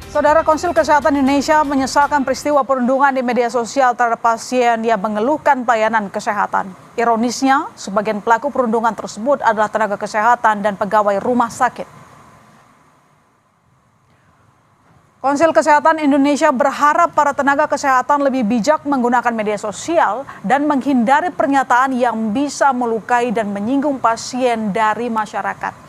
Saudara, Konsil Kesehatan Indonesia menyesalkan peristiwa perundungan di media sosial terhadap pasien yang mengeluhkan pelayanan kesehatan. Ironisnya, sebagian pelaku perundungan tersebut adalah tenaga kesehatan dan pegawai rumah sakit. Konsil Kesehatan Indonesia berharap para tenaga kesehatan lebih bijak menggunakan media sosial dan menghindari pernyataan yang bisa melukai dan menyinggung pasien dari masyarakat.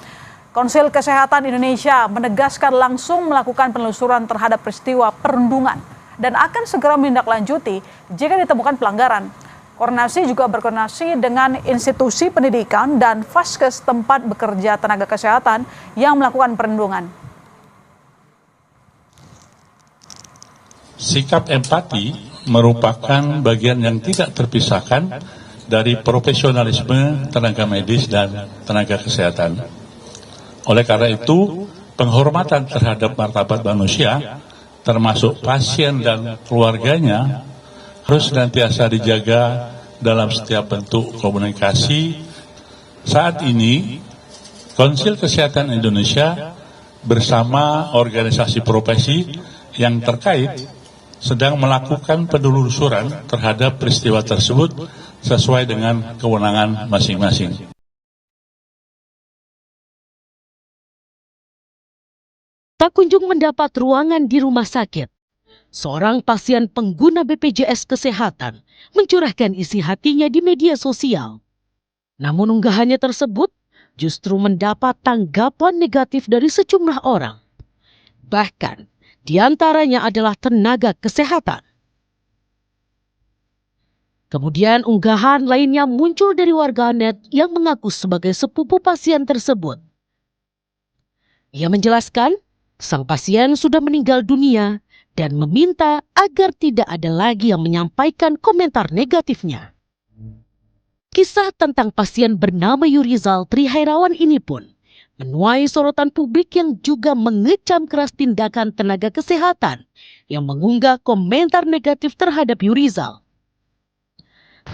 Konsil Kesehatan Indonesia menegaskan langsung melakukan penelusuran terhadap peristiwa perundungan dan akan segera menindaklanjuti jika ditemukan pelanggaran. Koordinasi juga berkoordinasi dengan institusi pendidikan dan vaskes tempat bekerja tenaga kesehatan yang melakukan perundungan. Sikap empati merupakan bagian yang tidak terpisahkan dari profesionalisme tenaga medis dan tenaga kesehatan. Oleh karena itu, penghormatan terhadap martabat manusia, termasuk pasien dan keluarganya, harus senantiasa dijaga dalam setiap bentuk komunikasi. Saat ini, Konsil Kesehatan Indonesia bersama organisasi profesi yang terkait sedang melakukan penelusuran terhadap peristiwa tersebut sesuai dengan kewenangan masing-masing. Tak kunjung mendapat ruangan di rumah sakit, seorang pasien pengguna BPJS Kesehatan mencurahkan isi hatinya di media sosial. Namun unggahannya tersebut justru mendapat tanggapan negatif dari sejumlah orang. Bahkan, di antaranya adalah tenaga kesehatan. Kemudian unggahan lainnya muncul dari warganet yang mengaku sebagai sepupu pasien tersebut. Ia menjelaskan, sang pasien sudah meninggal dunia dan meminta agar tidak ada lagi yang menyampaikan komentar negatifnya. Kisah tentang pasien bernama Yurizal Trihairawan ini pun menuai sorotan publik yang juga mengecam keras tindakan tenaga kesehatan yang mengunggah komentar negatif terhadap Yurizal.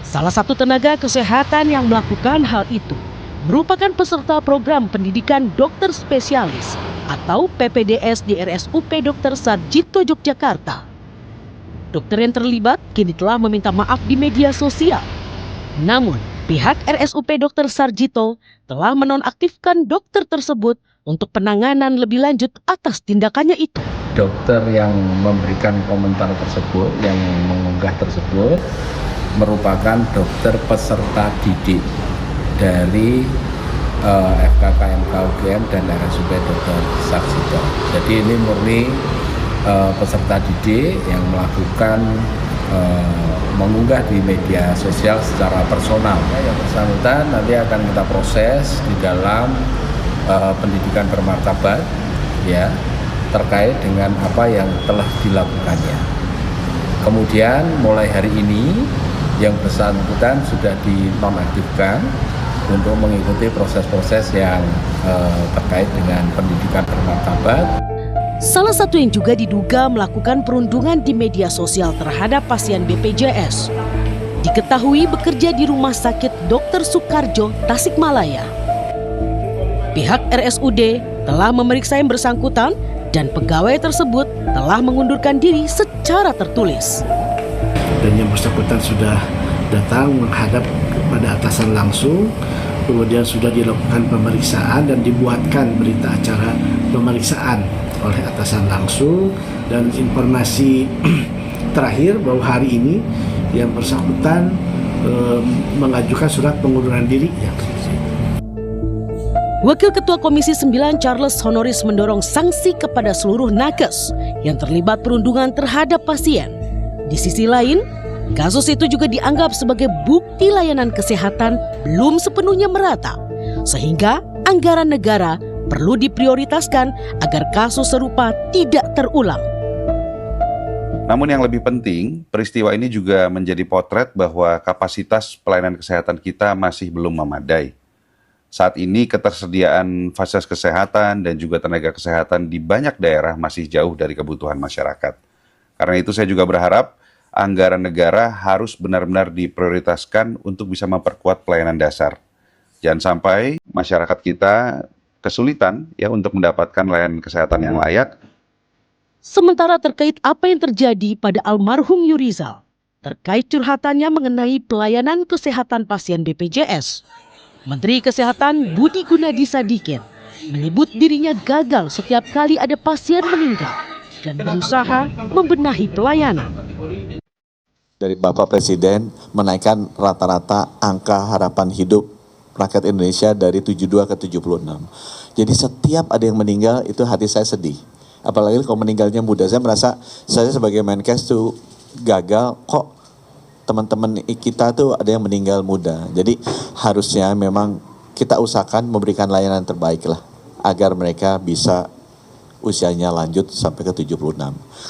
Salah satu tenaga kesehatan yang melakukan hal itu merupakan peserta program pendidikan dokter spesialis atau PPDS di RSUP Dr. Sarjito Yogyakarta. Dokter yang terlibat kini telah meminta maaf di media sosial. Namun, pihak RSUP Dr. Sarjito telah menonaktifkan dokter tersebut untuk penanganan lebih lanjut atas tindakannya itu. Dokter yang memberikan komentar tersebut, yang mengunggah tersebut, merupakan dokter peserta didik dari FKKMK UGM dan RSUP Dr. Sarjito. Jadi ini murni peserta didik yang melakukan mengunggah di media sosial secara personal. Yang bersangkutan nanti akan kita proses di dalam pendidikan bermartabat, ya, terkait dengan apa yang telah dilakukannya. Kemudian mulai hari ini yang bersangkutan sudah dinonaktifkan untuk mengikuti proses-proses yang terkait dengan pendidikan bermartabat. Salah satu yang juga diduga melakukan perundungan di media sosial terhadap pasien BPJS diketahui bekerja di Rumah Sakit Dr. Soekarjo, Tasikmalaya. Pihak RSUD telah memeriksa yang bersangkutan dan pegawai tersebut telah mengundurkan diri secara tertulis. Dan yang bersangkutan sudah datang menghadap kepada atasan langsung, kemudian sudah dilakukan pemeriksaan dan dibuatkan berita acara pemeriksaan oleh atasan langsung, dan informasi terakhir bahwa hari ini yang bersangkutan mengajukan surat pengunduran diri. Wakil Ketua Komisi 9 Charles Honoris mendorong sanksi kepada seluruh nakes yang terlibat perundungan terhadap pasien. Di sisi lain, kasus itu juga dianggap sebagai bukti layanan kesehatan belum sepenuhnya merata, sehingga anggaran negara perlu diprioritaskan agar kasus serupa tidak terulang. Namun yang lebih penting, peristiwa ini juga menjadi potret bahwa kapasitas pelayanan kesehatan kita masih belum memadai. Saat ini ketersediaan fasilitas kesehatan dan juga tenaga kesehatan di banyak daerah masih jauh dari kebutuhan masyarakat. Karena itu saya juga berharap anggaran negara harus benar-benar diprioritaskan untuk bisa memperkuat pelayanan dasar. Jangan sampai masyarakat kita kesulitan ya untuk mendapatkan layanan kesehatan yang layak, Sementara terkait apa yang terjadi pada almarhum Yurizal, terkait curhatannya mengenai pelayanan kesehatan pasien BPJS, Menteri Kesehatan Budi Gunadi Sadikin menyebut dirinya gagal setiap kali ada pasien meninggal dan berusaha membenahi pelayanan. Dari Bapak Presiden menaikkan rata-rata angka harapan hidup rakyat Indonesia dari 72 ke 76. Jadi setiap ada yang meninggal itu hati saya sedih. Apalagi kalau meninggalnya muda, saya merasa saya sebagai Menkes tuh gagal, kok teman-teman kita tuh ada yang meninggal muda. Jadi harusnya memang kita usahakan memberikan layanan terbaik lah, agar mereka bisa usianya lanjut sampai ke 76.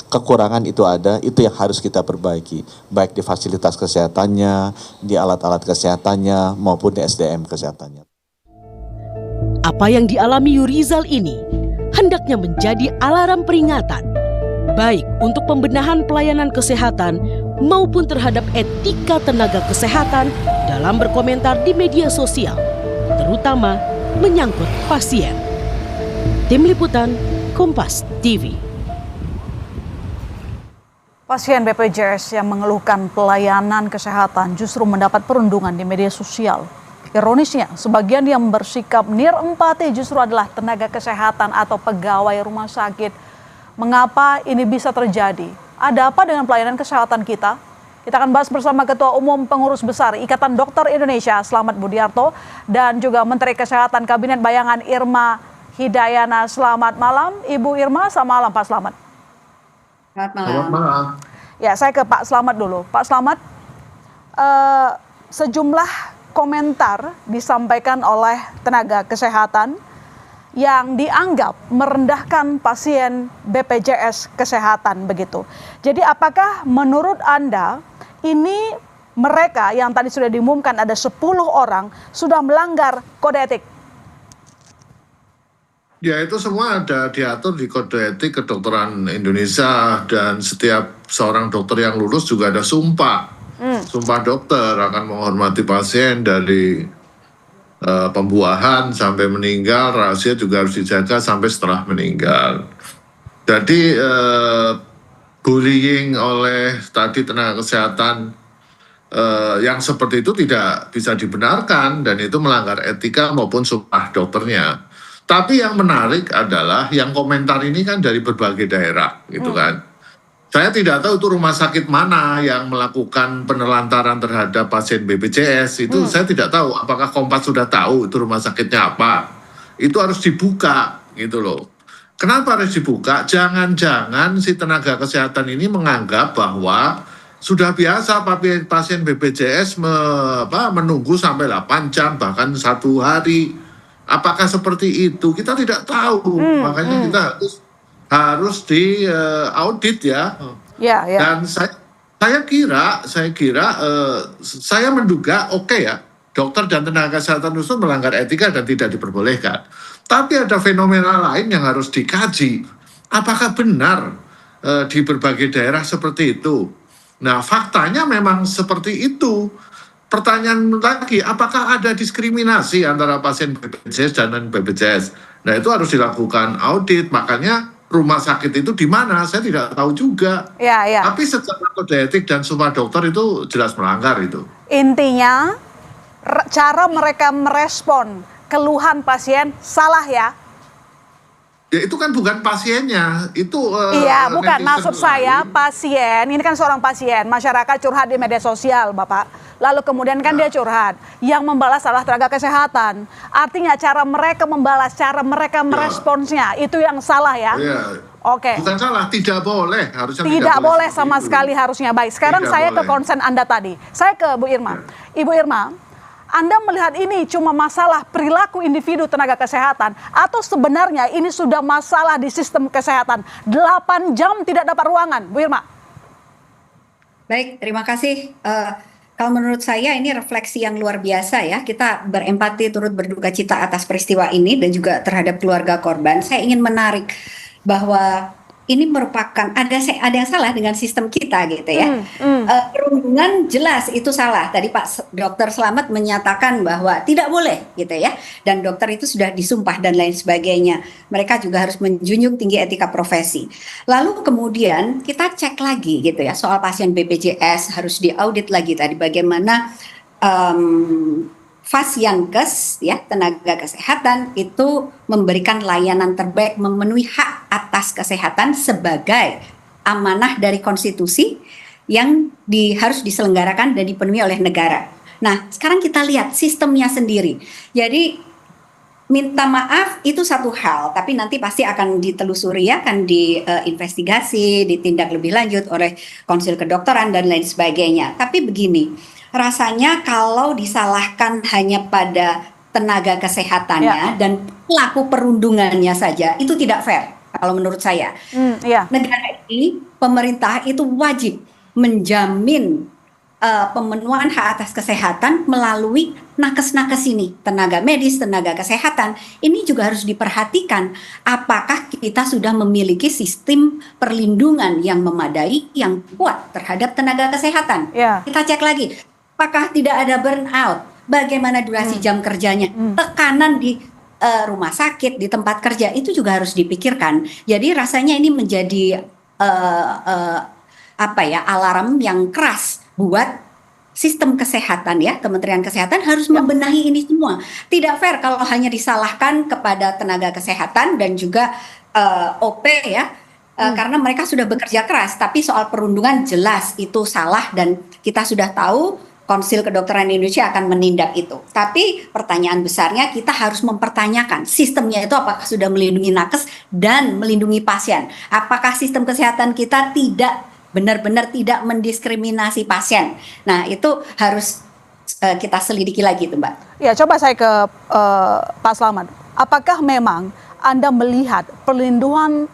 Kekurangan itu ada, itu yang harus kita perbaiki, baik di fasilitas kesehatannya, di alat-alat kesehatannya, maupun di SDM kesehatannya. Apa yang dialami Yurizal ini hendaknya menjadi alarm peringatan, baik untuk pembenahan pelayanan kesehatan maupun terhadap etika tenaga kesehatan dalam berkomentar di media sosial, terutama menyangkut pasien. Tim Liputan Kompas TV. Pasien BPJS yang mengeluhkan pelayanan kesehatan justru mendapat perundungan di media sosial. Ironisnya, sebagian yang bersikap nirempati justru adalah tenaga kesehatan atau pegawai rumah sakit. Mengapa ini bisa terjadi? Ada apa dengan pelayanan kesehatan kita? Kita akan bahas bersama Ketua Umum Pengurus Besar Ikatan Dokter Indonesia, Slamet Budiarto, dan juga Menteri Kesehatan Kabinet Bayangan Irma Hidayana. Selamat malam, Ibu Irma. Selamat malam, Pak Slamet. Selamat malam. Ya, saya ke Pak Slamet dulu. Pak Slamet, sejumlah komentar disampaikan oleh tenaga kesehatan yang dianggap merendahkan pasien BPJS Kesehatan begitu. Jadi apakah menurut Anda ini mereka yang tadi sudah diumumkan ada 10 orang sudah melanggar kode etik? Ya, itu semua ada diatur di Kode Etik Kedokteran Indonesia, dan setiap seorang dokter yang lulus juga ada sumpah. Sumpah dokter akan menghormati pasien dari pembuahan sampai meninggal, rahasia juga harus dijaga sampai setelah meninggal. Jadi bullying oleh tadi tenaga kesehatan yang seperti itu tidak bisa dibenarkan, dan itu melanggar etika maupun sumpah dokternya. Tapi yang menarik adalah yang komentar ini kan dari berbagai daerah gitu kan. Saya tidak tahu itu rumah sakit mana yang melakukan penelantaran terhadap pasien BPJS. Itu saya tidak tahu apakah Kompas sudah tahu itu rumah sakitnya apa. Itu harus dibuka gitu loh. Kenapa harus dibuka? Jangan-jangan si tenaga kesehatan ini menganggap bahwa sudah biasa pasien BPJS menunggu sampai 8 jam bahkan 1 hari. Apakah seperti itu? Kita tidak tahu. Makanya kita harus di audit ya. Dan saya kira saya menduga ya, dokter dan tenaga kesehatan itu melanggar etika dan tidak diperbolehkan. Tapi ada fenomena lain yang harus dikaji. Apakah benar di berbagai daerah seperti itu? Nah, faktanya memang seperti itu. Pertanyaan lagi, apakah ada diskriminasi antara pasien BPJS dan non-BPJS? Nah, itu harus dilakukan audit. Makanya rumah sakit itu di mana? Saya tidak tahu juga. Tapi secara kode etik dan sumpah dokter itu jelas melanggar itu. Intinya, cara mereka merespon keluhan pasien salah ya? Ya, itu kan bukan pasiennya, itu iya, bukan. Maksud saya pasien, ini kan seorang pasien, masyarakat curhat di media sosial, Bapak. Lalu kemudian kan dia curhat, yang membalas salah tenaga kesehatan. Artinya cara mereka membalas, cara mereka meresponsnya, itu yang salah ya? Oke. Bukan salah, tidak boleh. Harusnya tidak boleh sama sekali harusnya. Baik, sekarang saya ke konsen Anda tadi. Saya ke Bu Irma. Ibu Irma, Anda melihat ini cuma masalah perilaku individu tenaga kesehatan atau sebenarnya ini sudah masalah di sistem kesehatan? 8 jam tidak dapat ruangan, Bu Irma. Baik, terima kasih. Kalau menurut saya ini refleksi yang luar biasa ya. Kita berempati turut berduka cita atas peristiwa ini dan juga terhadap keluarga korban. Saya ingin menarik bahwa ini merupakan ada yang salah dengan sistem kita gitu ya. Perundungan jelas itu salah. Tadi Pak Dokter Slamet menyatakan bahwa tidak boleh gitu ya. Dan dokter itu sudah disumpah dan lain sebagainya. Mereka juga harus menjunjung tinggi etika profesi. Lalu kemudian kita cek lagi gitu ya soal pasien BPJS, harus diaudit lagi tadi bagaimana Fasyankes ya, tenaga kesehatan itu memberikan layanan terbaik, memenuhi hak atas kesehatan sebagai amanah dari konstitusi yang harus diselenggarakan dan dipenuhi oleh negara. Nah, sekarang kita lihat sistemnya sendiri. Jadi minta maaf itu satu hal, tapi nanti pasti akan ditelusuri ya, akan diinvestigasi, ditindak lebih lanjut oleh Konsil Kedokteran dan lain sebagainya. Tapi begini, rasanya kalau disalahkan hanya pada tenaga kesehatannya dan pelaku perundungannya saja, itu tidak fair kalau menurut saya. Negara ini, pemerintah itu wajib menjamin pemenuhan hak atas kesehatan melalui nakes-nakes ini, tenaga medis, tenaga kesehatan. Ini juga harus diperhatikan apakah kita sudah memiliki sistem perlindungan yang memadai, yang kuat terhadap tenaga kesehatan. Kita cek lagi, apakah tidak ada burnout, bagaimana durasi jam kerjanya, tekanan di rumah sakit, di tempat kerja, itu juga harus dipikirkan. Jadi rasanya ini menjadi alarm yang keras buat sistem kesehatan ya. Kementerian Kesehatan harus membenahi ini semua. Tidak fair kalau hanya disalahkan kepada tenaga kesehatan dan juga OP ya, karena mereka sudah bekerja keras. Tapi soal perundungan jelas itu salah dan kita sudah tahu Konsil Kedokteran Indonesia akan menindak itu. Tapi pertanyaan besarnya kita harus mempertanyakan sistemnya itu apakah sudah melindungi nakes dan melindungi pasien. Apakah sistem kesehatan kita benar-benar tidak mendiskriminasi pasien. Nah, itu harus kita selidiki lagi tuh, Mbak. Ya, coba saya ke Pak Slamet. Apakah memang Anda melihat perlindungan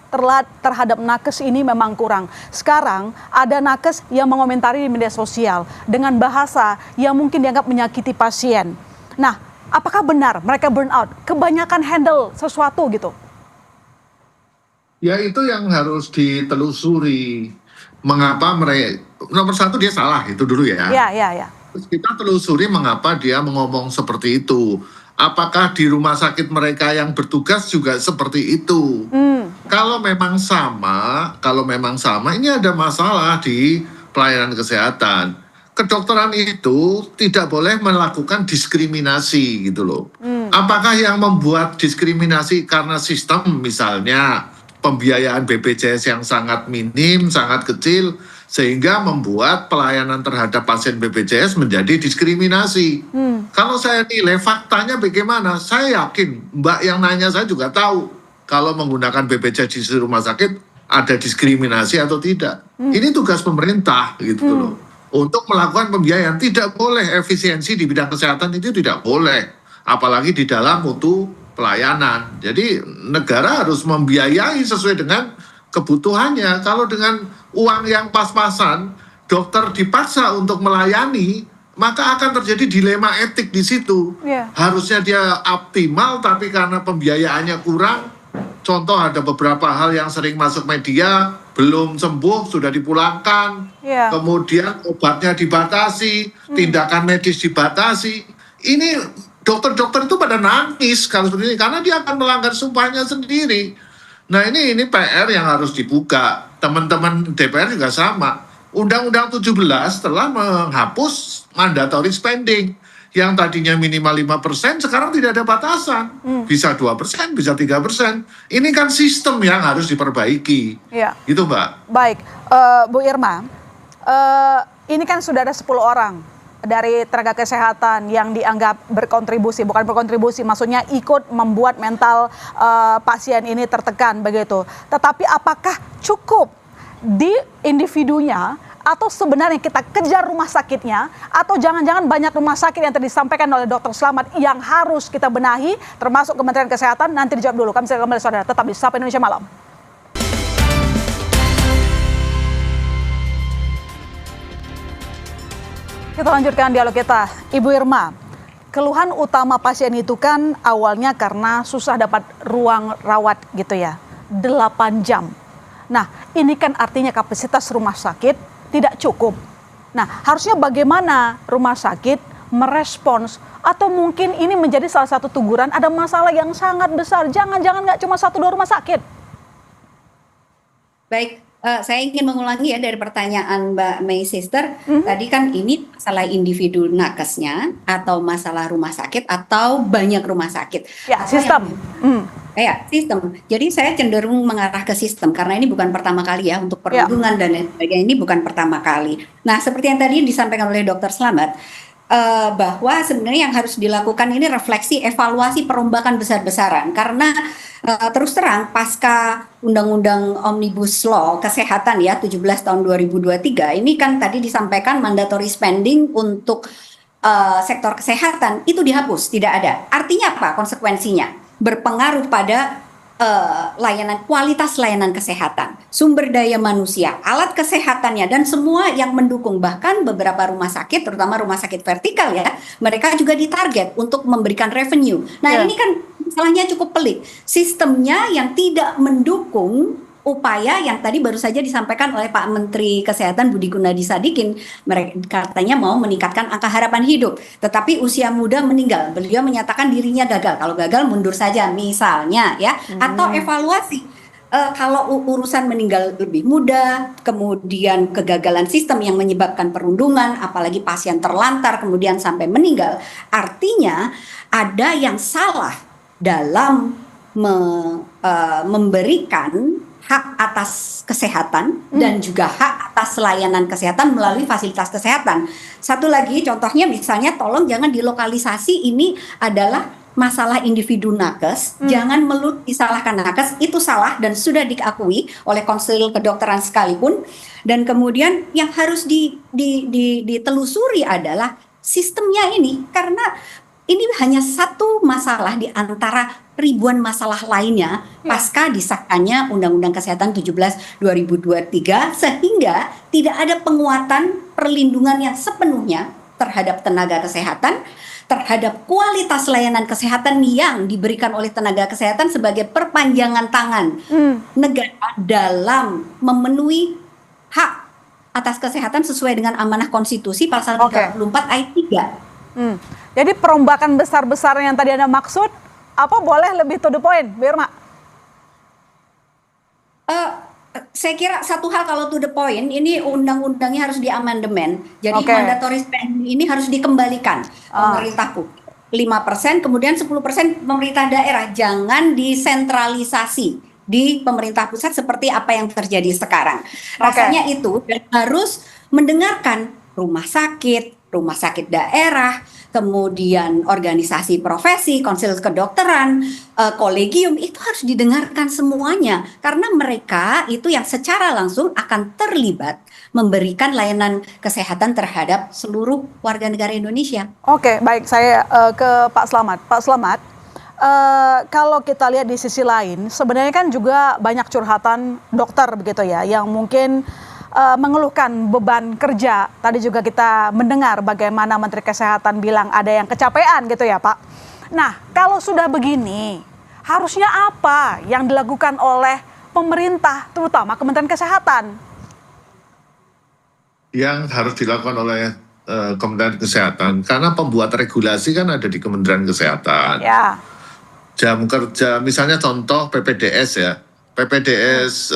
terhadap nakes ini memang kurang? Sekarang ada nakes yang mengomentari di media sosial dengan bahasa yang mungkin dianggap menyakiti pasien. Nah, apakah benar mereka burnout? Kebanyakan handle sesuatu gitu? Ya, itu yang harus ditelusuri. Mengapa mereka, nomor satu dia salah, itu dulu ya. Ya. Terus kita telusuri mengapa dia ngomong seperti itu. Apakah di rumah sakit mereka yang bertugas juga seperti itu? Kalau memang sama, ini ada masalah di pelayanan kesehatan. Kedokteran itu tidak boleh melakukan diskriminasi gitu loh. Apakah yang membuat diskriminasi karena sistem misalnya pembiayaan BPJS yang sangat minim, sangat kecil, sehingga membuat pelayanan terhadap pasien BPJS menjadi diskriminasi. Kalau saya nilai faktanya bagaimana, saya yakin Mbak yang nanya saya juga tahu kalau menggunakan BPJS di rumah sakit ada diskriminasi atau tidak. Ini tugas pemerintah gitu loh. Untuk melakukan pembiayaan, tidak boleh efisiensi di bidang kesehatan itu tidak boleh. Apalagi di dalam mutu pelayanan. Jadi negara harus membiayai sesuai dengan kebutuhannya. Kalau dengan uang yang pas-pasan, dokter dipaksa untuk melayani, maka akan terjadi dilema etik di situ. Harusnya dia optimal, tapi karena pembiayaannya kurang, contoh ada beberapa hal yang sering masuk media, belum sembuh, sudah dipulangkan, kemudian obatnya dibatasi, tindakan medis dibatasi. Ini dokter-dokter itu pada nangis kalau seperti ini, karena dia akan melanggar sumpahnya sendiri. Nah ini PR yang harus dibuka. Teman-teman DPR juga sama. Undang-Undang 17 telah menghapus mandatory spending. Yang tadinya minimal 5%, sekarang tidak ada batasan. Bisa 2%, bisa 3%. Ini kan sistem yang harus diperbaiki. Gitu Mbak. Baik, Bu Irma, ini kan sudah ada 10 orang dari tenaga kesehatan yang dianggap berkontribusi, bukan berkontribusi, maksudnya ikut membuat mental pasien ini tertekan begitu. Tetapi apakah cukup di individunya atau sebenarnya kita kejar rumah sakitnya, atau jangan-jangan banyak rumah sakit yang tadi disampaikan oleh Dr. Slamet yang harus kita benahi, termasuk Kementerian Kesehatan? Nanti dijawab dulu. Kami segera kembali saudara, tetap di Sapa Indonesia Malam. Kita lanjutkan dialog kita. Ibu Irma, keluhan utama pasien itu kan awalnya karena susah dapat ruang rawat gitu ya, 8 jam. Nah, ini kan artinya kapasitas rumah sakit tidak cukup. Nah, harusnya bagaimana rumah sakit merespons, atau mungkin ini menjadi salah satu teguran ada masalah yang sangat besar. Jangan-jangan nggak cuma 1-2 rumah sakit. Baik, saya ingin mengulangi ya dari pertanyaan Mbak May Sister. Tadi kan ini masalah individu nakesnya atau masalah rumah sakit atau banyak rumah sakit. Ya, sistem. Ya, sistem. Jadi saya cenderung mengarah ke sistem karena ini bukan pertama kali ya untuk perlindungan dan lain sebagainya, ini bukan pertama kali. Nah, seperti yang tadi disampaikan oleh Dr. Slamet, bahwa sebenarnya yang harus dilakukan ini refleksi evaluasi perombakan besar-besaran karena terus terang pasca Undang-Undang Omnibus Law Kesehatan ya 17 tahun 2023 ini kan tadi disampaikan mandatory spending untuk sektor kesehatan itu dihapus, tidak ada. Artinya apa konsekuensinya? Berpengaruh pada layanan, kualitas layanan kesehatan, sumber daya manusia, alat kesehatannya, dan semua yang mendukung. Bahkan beberapa rumah sakit, terutama rumah sakit vertikal ya, mereka juga ditarget untuk memberikan revenue. Nah ini kan masalahnya cukup pelik. Sistemnya yang tidak mendukung upaya yang tadi baru saja disampaikan oleh Pak Menteri Kesehatan Budi Gunadi Sadikin, mereka katanya mau meningkatkan angka harapan hidup, tetapi usia muda meninggal. Beliau menyatakan dirinya gagal. Kalau gagal mundur saja misalnya ya, atau evaluasi. Kalau urusan meninggal lebih muda, kemudian kegagalan sistem yang menyebabkan perundungan, apalagi pasien terlantar kemudian sampai meninggal, artinya ada yang salah dalam memberikan hak atas kesehatan dan juga hak atas layanan kesehatan melalui fasilitas kesehatan. Satu lagi contohnya misalnya tolong jangan dilokalisasi ini adalah masalah individu nakes, jangan melulu disalahkan nakes, itu salah dan sudah diakui oleh konsil kedokteran sekalipun. Dan kemudian yang harus ditelusuri adalah sistemnya ini, karena ini hanya satu masalah di antara ribuan masalah lainnya pasca disahkannya Undang-Undang Kesehatan 17 2023 sehingga tidak ada penguatan perlindungan yang sepenuhnya terhadap tenaga kesehatan, terhadap kualitas layanan kesehatan yang diberikan oleh tenaga kesehatan sebagai perpanjangan tangan negara dalam memenuhi hak atas kesehatan sesuai dengan amanah konstitusi pasal 34 ayat 3. Jadi perombakan besar-besar yang tadi Anda maksud, apa boleh lebih to the point, Bu Irma? Saya kira satu hal kalau to the point, ini undang-undangnya harus diamandemen. Jadi mandatory spending ini harus dikembalikan pemerintah pusat 5%, kemudian 10% pemerintah daerah. Jangan disentralisasi di pemerintah pusat seperti apa yang terjadi sekarang. Rasanya itu dan harus mendengarkan rumah sakit daerah, kemudian organisasi profesi, konsil kedokteran, kolegium, itu harus didengarkan semuanya. Karena mereka itu yang secara langsung akan terlibat memberikan layanan kesehatan terhadap seluruh warga negara Indonesia. Oke, baik, saya ke Pak Slamet. Pak Slamet, kalau kita lihat di sisi lain, sebenarnya kan juga banyak curhatan dokter begitu ya, yang mungkin mengeluhkan beban kerja. Tadi juga kita mendengar bagaimana Menteri Kesehatan bilang ada yang kecapean gitu ya Pak. Nah kalau sudah begini, harusnya apa yang dilakukan oleh pemerintah, terutama Kementerian Kesehatan? Yang harus dilakukan oleh Kementerian Kesehatan, karena pembuat regulasi kan ada di Kementerian Kesehatan. Ya. Jam kerja, misalnya contoh PPDS ya, PPDS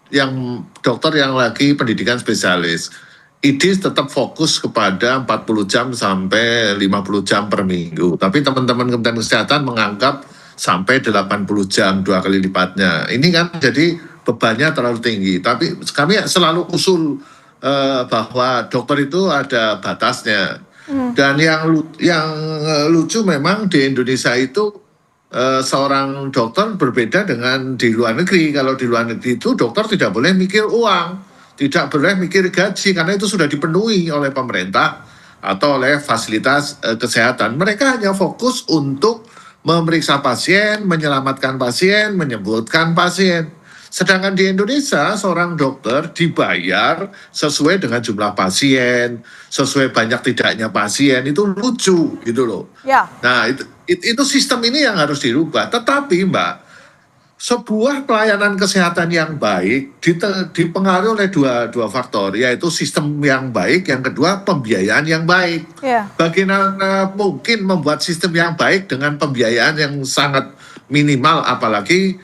yang dokter yang lagi pendidikan spesialis, IDIS tetap fokus kepada 40 jam sampai 50 jam per minggu. Tapi teman-teman Kementerian Kesehatan menganggap sampai 80 jam, 2 kali lipatnya. Ini kan jadi bebannya terlalu tinggi. Tapi kami selalu usul bahwa dokter itu ada batasnya. Dan yang lucu memang di Indonesia itu seorang dokter berbeda dengan di luar negeri. Kalau di luar negeri itu dokter tidak boleh mikir uang, tidak boleh mikir gaji, karena itu sudah dipenuhi oleh pemerintah atau oleh fasilitas kesehatan. Mereka hanya fokus untuk memeriksa pasien, menyelamatkan pasien, menyembuhkan pasien. Sedangkan di Indonesia seorang dokter dibayar sesuai dengan jumlah pasien, sesuai banyak tidaknya pasien. Itu lucu gitu loh. Ya. Nah itu sistem ini yang harus dirubah. Tetapi Mbak, sebuah pelayanan kesehatan yang baik dipengaruhi oleh dua faktor, yaitu sistem yang baik, yang kedua pembiayaan yang baik. Bagaimana mungkin membuat sistem yang baik dengan pembiayaan yang sangat minimal, apalagi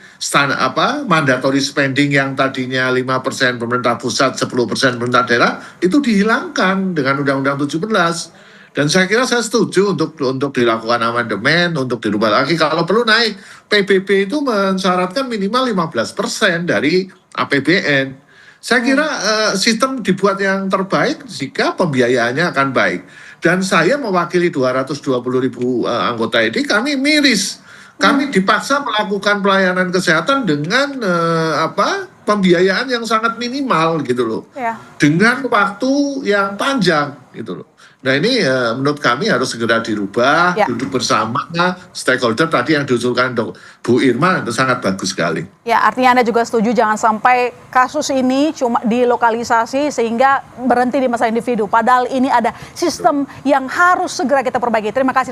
mandatory spending yang tadinya 5% pemerintah pusat, 10% pemerintah daerah, itu dihilangkan dengan Undang-Undang 17. Dan saya kira saya setuju untuk dilakukan amandemen, untuk dirubah lagi. Kalau perlu naik, PBB itu mensyaratkan minimal 15% dari APBN. Saya kira sistem dibuat yang terbaik jika pembiayaannya akan baik. Dan saya mewakili 220.000 anggota ini, kami miris. Kami dipaksa melakukan pelayanan kesehatan dengan pembiayaan yang sangat minimal gitu loh. Dengan waktu yang panjang gitu loh. Nah ini menurut kami harus segera dirubah, duduk bersama stakeholder tadi yang diusulkan Bu Irma itu sangat bagus sekali. Ya, artinya Anda juga setuju jangan sampai kasus ini cuma dilokalisasi sehingga berhenti di masa individu. Padahal ini ada sistem yang harus segera kita perbaiki. Terima kasih.